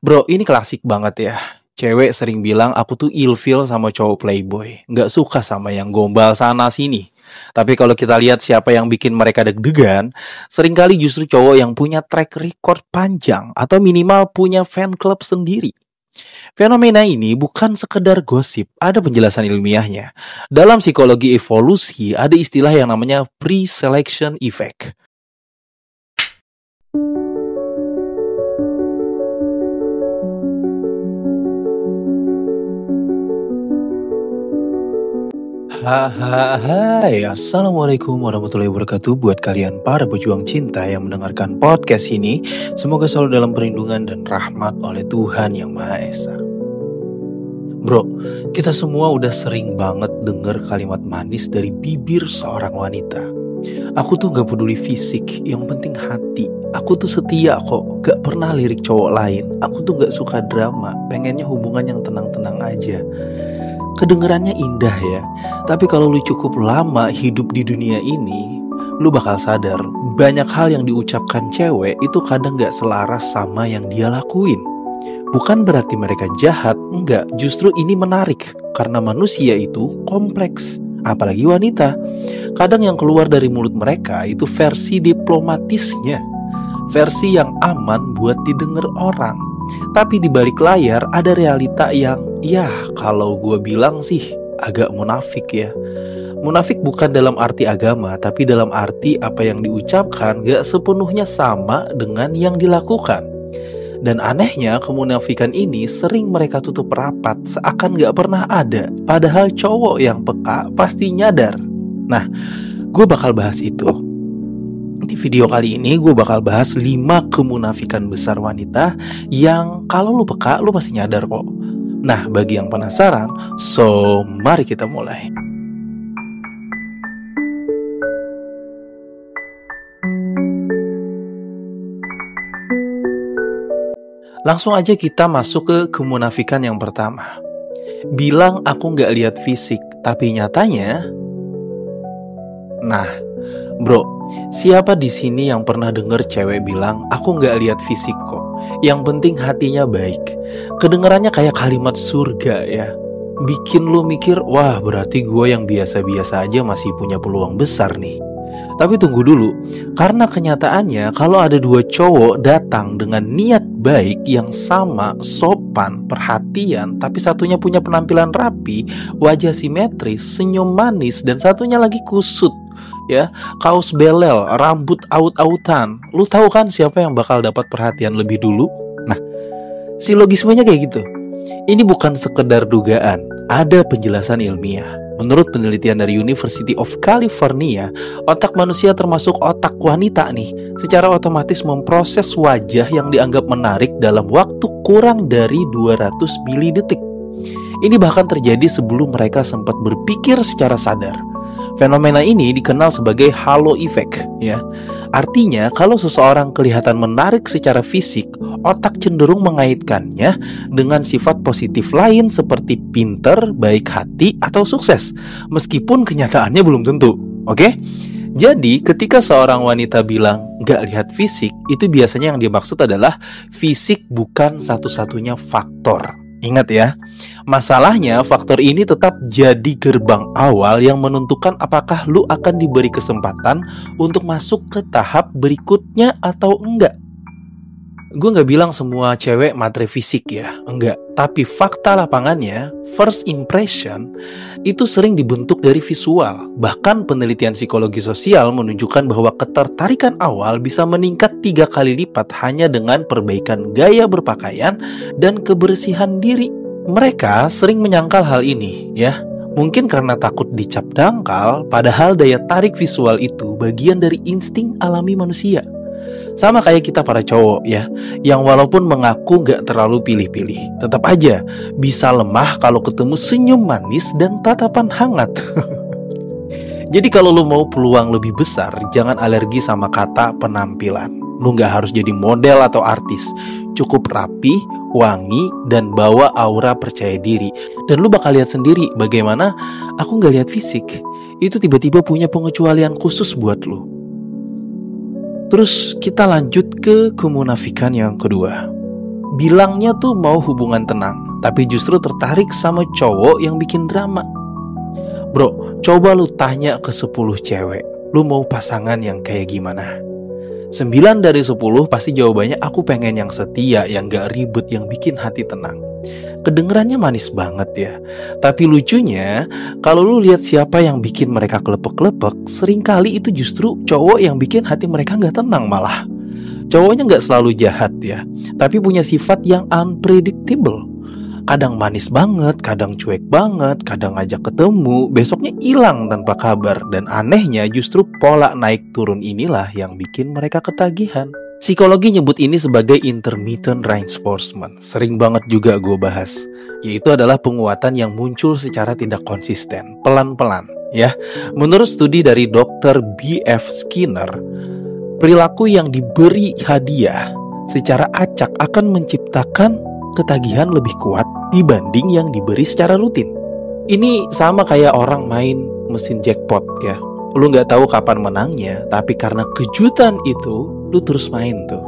Bro, ini klasik banget ya. Cewek sering bilang aku tuh ilfeel sama cowok playboy. Nggak suka sama yang gombal sana sini. Tapi kalau kita lihat siapa yang bikin mereka deg-degan, seringkali justru cowok yang punya track record panjang atau minimal punya fan club sendiri. Fenomena ini bukan sekedar gosip, ada penjelasan ilmiahnya. Dalam psikologi evolusi ada istilah yang namanya pre-selection effect. Hai, assalamualaikum warahmatullahi wabarakatuh. Buat kalian para pejuang cinta yang mendengarkan podcast ini, semoga selalu dalam perlindungan dan rahmat oleh Tuhan Yang Maha Esa. Bro, kita semua udah sering banget denger kalimat manis dari bibir seorang wanita. Aku tuh gak peduli fisik, yang penting hati. Aku tuh setia kok, gak pernah lirik cowok lain. Aku tuh gak suka drama, pengennya hubungan yang tenang-tenang aja. Kedengerannya indah ya, tapi kalau lu cukup lama hidup di dunia ini, lu bakal sadar banyak hal yang diucapkan cewek itu kadang gak selaras sama yang dia lakuin. Bukan berarti mereka jahat, enggak, justru ini menarik karena manusia itu kompleks, apalagi wanita. Kadang yang keluar dari mulut mereka itu versi diplomatisnya, versi yang aman buat didengar orang. Tapi di balik layar ada realita yang, ya kalau gue bilang sih agak munafik ya. Munafik bukan dalam arti agama, tapi dalam arti apa yang diucapkan gak sepenuhnya sama dengan yang dilakukan. Dan anehnya kemunafikan ini sering mereka tutup rapat seakan gak pernah ada. Padahal cowok yang peka pasti nyadar. Nah, gue bakal bahas itu. Di video kali ini gue bakal bahas 5 kemunafikan besar wanita yang kalau lu peka lu pasti nyadar kok. Nah, bagi yang penasaran, so mari kita mulai. Langsung aja kita masuk ke kemunafikan yang pertama. Bilang aku gak lihat fisik, tapi nyatanya... Nah, bro, siapa di sini yang pernah denger cewek bilang aku gak lihat fisik kok, yang penting hatinya baik? Kedengerannya kayak kalimat surga ya. Bikin lu mikir, wah berarti gue yang biasa-biasa aja masih punya peluang besar nih. Tapi tunggu dulu, karena kenyataannya kalau ada 2 cowok datang dengan niat baik yang sama, sopan, perhatian, tapi satunya punya penampilan rapi, wajah simetris, senyum manis, dan satunya lagi kusut, ya, kaos belel, rambut aut-autan. Lu tahu kan siapa yang bakal dapat perhatian lebih dulu? Nah, silogismenya kayak gitu. Ini bukan sekedar dugaan, ada penjelasan ilmiah. Menurut penelitian dari University of California, otak manusia termasuk otak wanita nih, secara otomatis memproses wajah yang dianggap menarik dalam waktu kurang dari 200 milidetik. Ini bahkan terjadi sebelum mereka sempat berpikir secara sadar. Fenomena ini dikenal sebagai halo effect ya. Artinya kalau seseorang kelihatan menarik secara fisik, otak cenderung mengaitkannya dengan sifat positif lain seperti pinter, baik hati, atau sukses, meskipun kenyataannya belum tentu. Oke? Jadi ketika seorang wanita bilang gak lihat fisik, itu biasanya yang dimaksud adalah fisik bukan satu-satunya faktor. Ingat ya, masalahnya faktor ini tetap jadi gerbang awal yang menentukan apakah lu akan diberi kesempatan untuk masuk ke tahap berikutnya atau enggak. Gue gak bilang semua cewek matre fisik ya, enggak. Tapi fakta lapangannya, first impression itu sering dibentuk dari visual. Bahkan penelitian psikologi sosial menunjukkan bahwa ketertarikan awal bisa meningkat 3 kali lipat hanya dengan perbaikan gaya berpakaian dan kebersihan diri. Mereka sering menyangkal hal ini ya. Mungkin karena takut dicap dangkal, padahal daya tarik visual itu bagian dari insting alami manusia. Sama kayak kita para cowok ya, yang walaupun mengaku gak terlalu pilih-pilih, tetap aja bisa lemah kalau ketemu senyum manis dan tatapan hangat. Jadi kalau lu mau peluang lebih besar, jangan alergi sama kata penampilan. Lu gak harus jadi model atau artis, cukup rapi, wangi, dan bawa aura percaya diri. Dan lu bakal lihat sendiri bagaimana aku gak lihat fisik itu tiba-tiba punya pengecualian khusus buat lu. Terus kita lanjut ke kemunafikan yang kedua. bilangnya tuh mau hubungan tenang, tapi justru tertarik sama cowok yang bikin drama. Bro, coba lu tanya ke 10 cewek, lu mau pasangan yang kayak gimana? 9 dari 10 pasti jawabannya aku pengen yang setia, yang gak ribet, yang bikin hati tenang. Kedengerannya manis banget ya. Tapi lucunya, kalau lu lihat siapa yang bikin mereka kelepek-kelepek, seringkali itu justru cowok yang bikin hati mereka gak tenang malah. Cowoknya gak selalu jahat ya, tapi punya sifat yang unpredictable. Kadang manis banget, kadang cuek banget, kadang ajak ketemu, besoknya hilang tanpa kabar. Dan anehnya justru pola naik turun inilah yang bikin mereka ketagihan. Psikologi nyebut ini sebagai intermittent reinforcement. Sering banget juga gue bahas. Yaitu adalah penguatan yang muncul secara tidak konsisten, pelan-pelan ya. Menurut studi dari Dr. B.F. Skinner, perilaku yang diberi hadiah secara acak akan menciptakan ketagihan lebih kuat dibanding yang diberi secara rutin. Ini sama kayak orang main mesin jackpot ya. Lu gak tahu kapan menangnya, tapi karena kejutan itu, lu terus main tuh.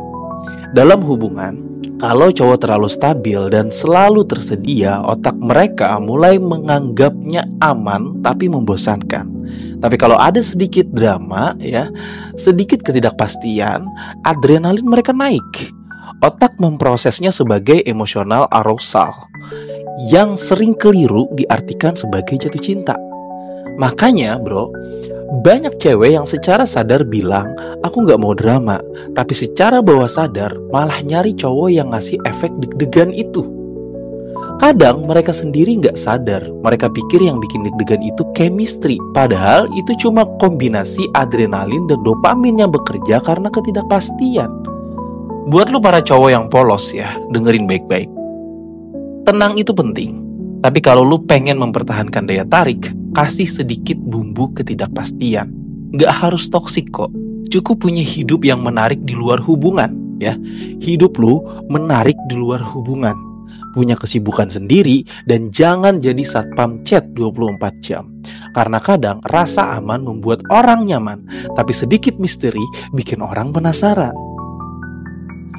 Dalam hubungan, kalau cowok terlalu stabil dan selalu tersedia, otak mereka mulai menganggapnya aman tapi membosankan. Tapi kalau ada sedikit drama ya, sedikit ketidakpastian, adrenalin mereka naik. Otak memprosesnya sebagai emosional arousal, yang sering keliru diartikan sebagai jatuh cinta. Makanya bro, banyak cewek yang secara sadar bilang, aku gak mau drama, tapi secara bawah sadar malah nyari cowok yang ngasih efek deg-degan itu. Kadang mereka sendiri gak sadar, mereka pikir yang bikin deg-degan itu chemistry, padahal itu cuma kombinasi adrenalin dan dopamin yang bekerja karena ketidakpastian. Buat lu para cowok yang polos ya, dengerin baik-baik. Tenang itu penting, tapi kalau lu pengen mempertahankan daya tarik, kasih sedikit bumbu ketidakpastian. Gak harus toksik kok. Cukup punya hidup yang menarik di luar hubungan ya. Hidup lu menarik di luar hubungan. Punya kesibukan sendiri dan jangan jadi satpam chat 24 jam. Karena kadang rasa aman membuat orang nyaman, tapi sedikit misteri bikin orang penasaran.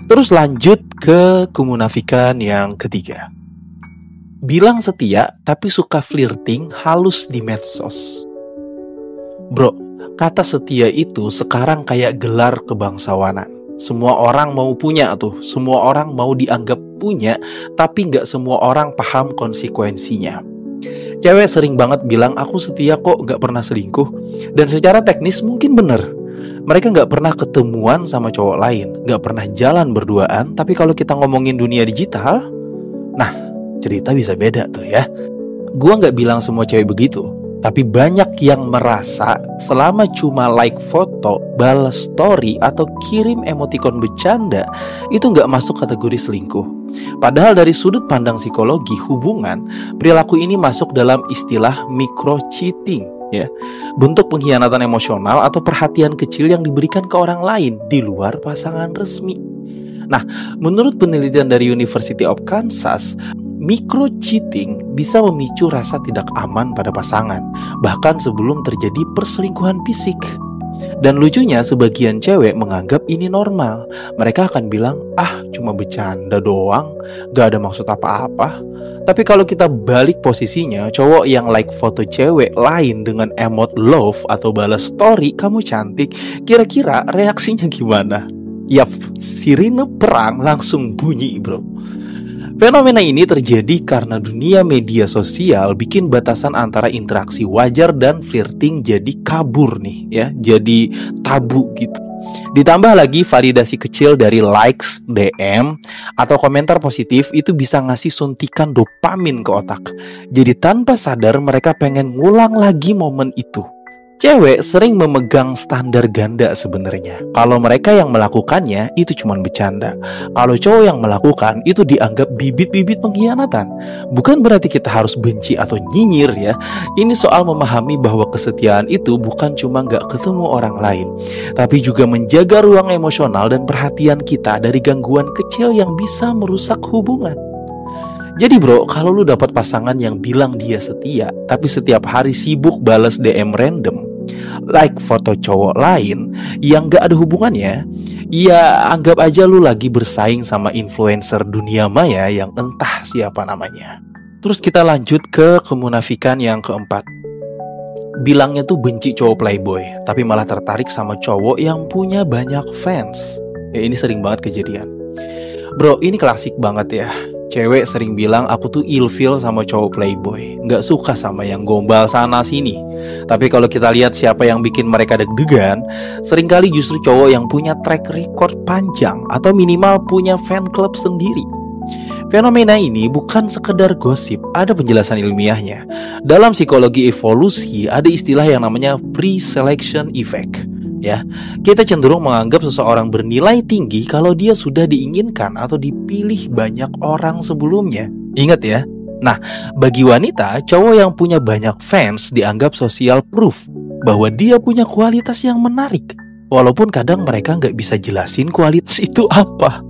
Terus lanjut ke kemunafikan yang ketiga. Bilang setia tapi suka flirting halus di medsos. Bro, kata setia itu sekarang kayak gelar kebangsawanan. Semua orang mau punya tuh, semua orang mau dianggap punya, tapi gak semua orang paham konsekuensinya. Cewek sering banget bilang aku setia kok, gak pernah selingkuh. Dan secara teknis mungkin bener. Mereka gak pernah ketemuan sama cowok lain, gak pernah jalan berduaan. Tapi kalau kita ngomongin dunia digital, nah cerita bisa beda tuh ya. Gua gak bilang semua cewek begitu, tapi banyak yang merasa selama cuma like foto, balas story, atau kirim emoticon bercanda, itu gak masuk kategori selingkuh. Padahal dari sudut pandang psikologi hubungan, perilaku ini masuk dalam istilah micro cheating ya. Bentuk pengkhianatan emosional atau perhatian kecil yang diberikan ke orang lain di luar pasangan resmi. Nah, menurut penelitian dari University of Kansas, micro cheating bisa memicu rasa tidak aman pada pasangan, bahkan sebelum terjadi perselingkuhan fisik. Dan lucunya sebagian cewek menganggap ini normal. Mereka akan bilang, cuma bercanda doang, gak ada maksud apa-apa. Tapi kalau kita balik posisinya, cowok yang like foto cewek lain dengan emot love atau balas story, kamu cantik, kira-kira reaksinya gimana? Yap, sirine perang langsung bunyi bro. Fenomena ini terjadi karena dunia media sosial bikin batasan antara interaksi wajar dan flirting jadi kabur nih ya, jadi tabu gitu. Ditambah lagi validasi kecil dari likes, DM, atau komentar positif itu bisa ngasih suntikan dopamin ke otak. Jadi tanpa sadar mereka pengen ngulang lagi momen itu. Cewek sering memegang standar ganda sebenarnya. Kalau mereka yang melakukannya itu cuma bercanda. Kalau cowok yang melakukan itu dianggap bibit-bibit pengkhianatan. Bukan berarti kita harus benci atau nyinyir ya. Ini soal memahami bahwa kesetiaan itu bukan cuma gak ketemu orang lain, tapi juga menjaga ruang emosional dan perhatian kita dari gangguan kecil yang bisa merusak hubungan. Jadi bro, kalau lu dapat pasangan yang bilang dia setia, tapi setiap hari sibuk balas DM random, Like foto cowok lain yang gak ada hubungannya, ya anggap aja lu lagi bersaing sama influencer dunia maya yang entah siapa namanya. Terus kita lanjut ke kemunafikan yang keempat. Bilangnya tuh benci cowok playboy, tapi malah tertarik sama cowok yang punya banyak fans. Ya ini sering banget kejadian. Bro, ini klasik banget ya. Cewek sering bilang aku tuh ilfeel sama cowok playboy, gak suka sama yang gombal sana sini. Tapi kalau kita lihat siapa yang bikin mereka deg-degan, seringkali justru cowok yang punya track record panjang atau minimal punya fan club sendiri. Fenomena ini bukan sekedar gosip, ada penjelasan ilmiahnya. Dalam psikologi evolusi ada istilah yang namanya pre-selection effect. Ya, kita cenderung menganggap seseorang bernilai tinggi kalau dia sudah diinginkan atau dipilih banyak orang sebelumnya. Ingat ya. Nah, bagi wanita, cowok yang punya banyak fans dianggap social proof bahwa dia punya kualitas yang menarik. Walaupun kadang mereka nggak bisa jelasin kualitas itu apa.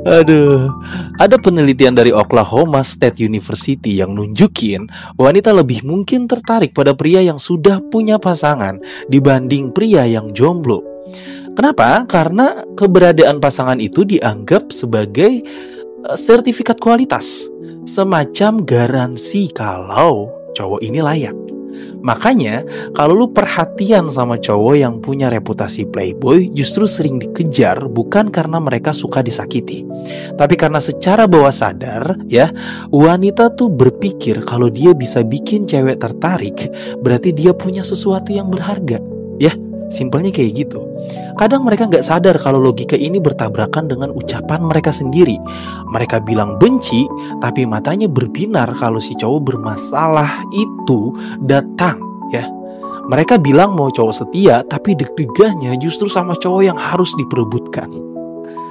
Aduh, ada penelitian dari Oklahoma State University yang nunjukin wanita lebih mungkin tertarik pada pria yang sudah punya pasangan dibanding pria yang jomblo. Kenapa? Karena keberadaan pasangan itu dianggap sebagai sertifikat kualitas, semacam garansi kalau cowok ini layak. Makanya kalau lu perhatian sama cowok yang punya reputasi playboy, justru sering dikejar bukan karena mereka suka disakiti, tapi karena secara bawah sadar ya, wanita tuh berpikir kalau dia bisa bikin cewek tertarik, berarti dia punya sesuatu yang berharga. Ya, simpelnya kayak gitu. Kadang mereka gak sadar kalau logika ini bertabrakan dengan ucapan mereka sendiri. Mereka bilang benci, tapi matanya berbinar kalau si cowok bermasalah itu datang, ya. Mereka bilang mau cowok setia, tapi deg-degannya justru sama cowok yang harus diperebutkan.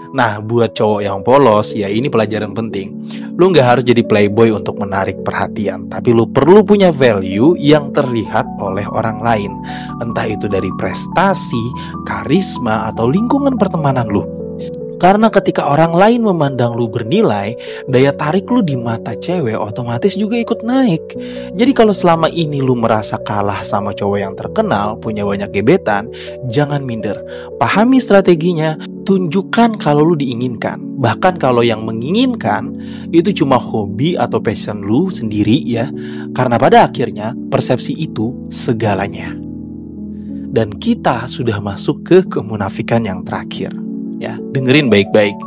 Nah, buat cowok yang polos, ya ini pelajaran penting. Lu gak harus jadi playboy untuk menarik perhatian, tapi lu perlu punya value yang terlihat oleh orang lain. Entah itu dari prestasi, karisma, atau lingkungan pertemanan lu. Karena ketika orang lain memandang lu bernilai, daya tarik lu di mata cewek otomatis juga ikut naik. Jadi kalau selama ini lu merasa kalah sama cowok yang terkenal, punya banyak gebetan, jangan minder. Pahami strateginya, tunjukkan kalau lu diinginkan. Bahkan kalau yang menginginkan itu cuma hobi atau passion lu sendiri ya. Karena pada akhirnya persepsi itu segalanya. Dan kita sudah masuk ke kemunafikan yang terakhir. Ya, dengerin baik-baik.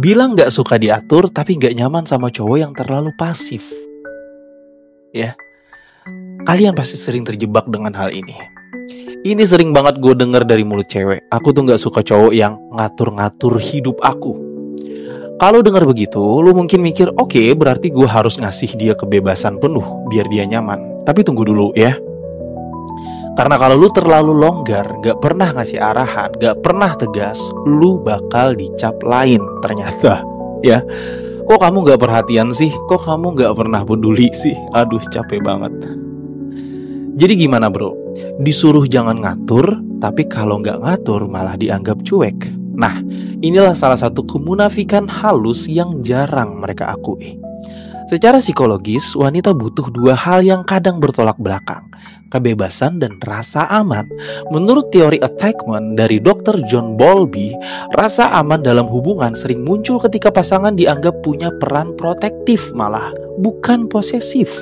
Bilang gak suka diatur tapi gak nyaman sama cowok yang terlalu pasif. Ya, kalian pasti sering terjebak dengan hal ini. Ini sering banget gue denger dari mulut cewek. Aku tuh gak suka cowok yang ngatur-ngatur hidup aku. Kalau denger begitu, lu mungkin mikir, oke, berarti gue harus ngasih dia kebebasan penuh biar dia nyaman. Tapi tunggu dulu ya. Karena kalau lu terlalu longgar, gak pernah ngasih arahan, gak pernah tegas, lu bakal dicap lain ternyata. Ya, kok kamu gak perhatian sih? Kok kamu gak pernah peduli sih? Aduh, capek banget. Jadi gimana bro? Disuruh jangan ngatur, tapi kalau gak ngatur malah dianggap cuek. Nah, inilah salah satu kemunafikan halus yang jarang mereka akui. Secara psikologis, wanita butuh dua hal yang kadang bertolak belakang, kebebasan dan rasa aman. Menurut teori attachment dari Dr. John Bowlby, rasa aman dalam hubungan sering muncul ketika pasangan dianggap punya peran protektif malah, bukan posesif.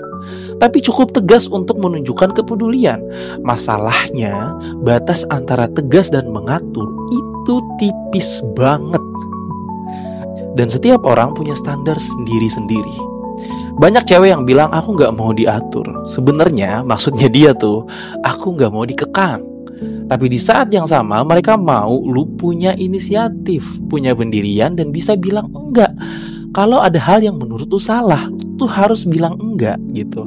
Tapi cukup tegas untuk menunjukkan kepedulian. Masalahnya, batas antara tegas dan mengatur itu tipis banget. Dan setiap orang punya standar sendiri-sendiri. Banyak cewek yang bilang aku gak mau diatur. Sebenarnya maksudnya dia tuh, aku gak mau dikekang. Tapi di saat yang sama mereka mau lu punya inisiatif, punya pendirian dan bisa bilang enggak. Kalau ada hal yang menurut lu salah, tuh harus bilang enggak gitu.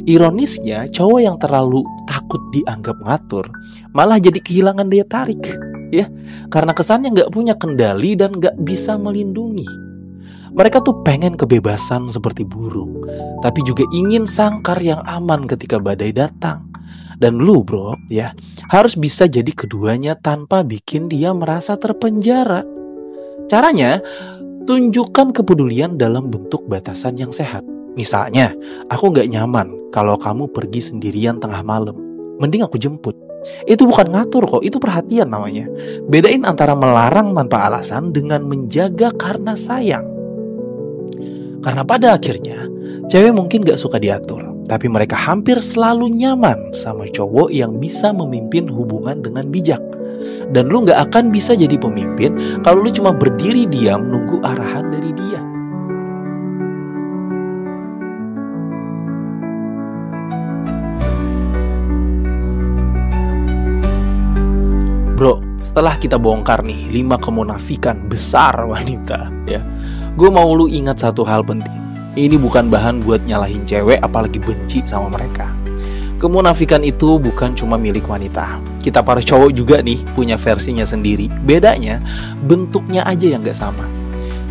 Ironisnya cowok yang terlalu takut dianggap ngatur malah jadi kehilangan daya tarik ya. Karena kesannya gak punya kendali dan gak bisa melindungi. Mereka tuh pengen kebebasan seperti burung, tapi juga ingin sangkar yang aman ketika badai datang. Dan lu bro, ya harus bisa jadi keduanya tanpa bikin dia merasa terpenjara. Caranya, tunjukkan kepedulian dalam bentuk batasan yang sehat. Misalnya, aku gak nyaman kalau kamu pergi sendirian tengah malam. mending aku jemput. Itu bukan ngatur kok, itu perhatian namanya. Bedain antara melarang tanpa alasan dengan menjaga karena sayang. Karena pada akhirnya, cewek mungkin gak suka diatur, tapi mereka hampir selalu nyaman sama cowok yang bisa memimpin hubungan dengan bijak. Dan lu gak akan bisa jadi pemimpin kalau lu cuma berdiri diam nunggu arahan dari dia. Bro, setelah kita bongkar nih 5 kemunafikan besar wanita ya, gue mau lu ingat satu hal penting. Ini bukan bahan buat nyalahin cewek apalagi benci sama mereka. Kemunafikan itu bukan cuma milik wanita. Kita para cowok juga nih punya versinya sendiri. Bedanya bentuknya aja yang gak sama.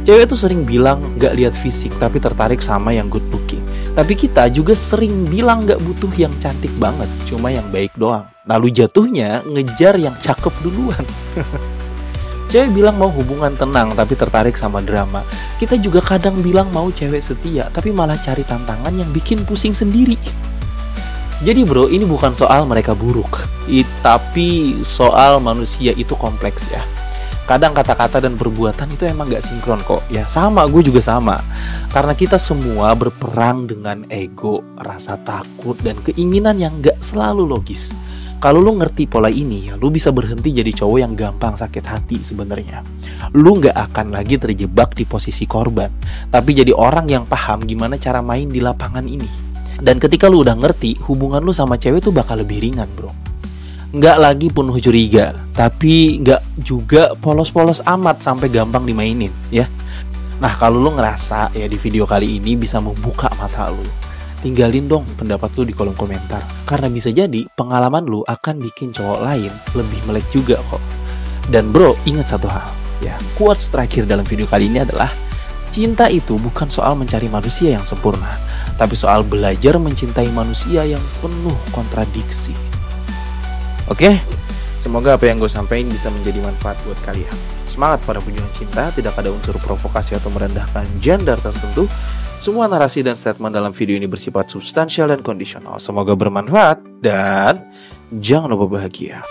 Cewek tuh sering bilang gak lihat fisik tapi tertarik sama yang good looking. Tapi kita juga sering bilang gak butuh yang cantik banget, cuma yang baik doang. Lalu jatuhnya ngejar yang cakep duluan. Cewek bilang mau hubungan tenang tapi tertarik sama drama. Kita juga kadang bilang mau cewek setia tapi malah cari tantangan yang bikin pusing sendiri. Jadi bro, ini bukan soal mereka buruk, tapi soal manusia itu kompleks ya. Kadang kata-kata dan perbuatan itu emang gak sinkron kok. Ya sama, gue juga sama. Karena kita semua berperang dengan ego, rasa takut, dan keinginan yang gak selalu logis. Kalau lu ngerti pola ini, ya lu bisa berhenti jadi cowok yang gampang sakit hati sebenarnya. Lu gak akan lagi terjebak di posisi korban, tapi jadi orang yang paham gimana cara main di lapangan ini. Dan ketika lu udah ngerti, hubungan lu sama cewek tuh bakal lebih ringan bro. Nggak lagi penuh curiga, tapi nggak juga polos-polos amat sampai gampang dimainin ya. Nah kalau lu ngerasa ya di video kali ini bisa membuka mata lu, tinggalin dong pendapat lu di kolom komentar. Karena bisa jadi pengalaman lu akan bikin cowok lain lebih melek juga kok. Dan bro, ingat satu hal ya, quotes terakhir dalam video kali ini adalah cinta itu bukan soal mencari manusia yang sempurna, tapi soal belajar mencintai manusia yang penuh kontradiksi. Oke, semoga apa yang gue sampaikan bisa menjadi manfaat buat kalian. Semangat para pejuang cinta, tidak ada unsur provokasi atau merendahkan gender tertentu. Semua narasi dan statement dalam video ini bersifat substansial dan kondisional. Semoga bermanfaat dan jangan lupa bahagia.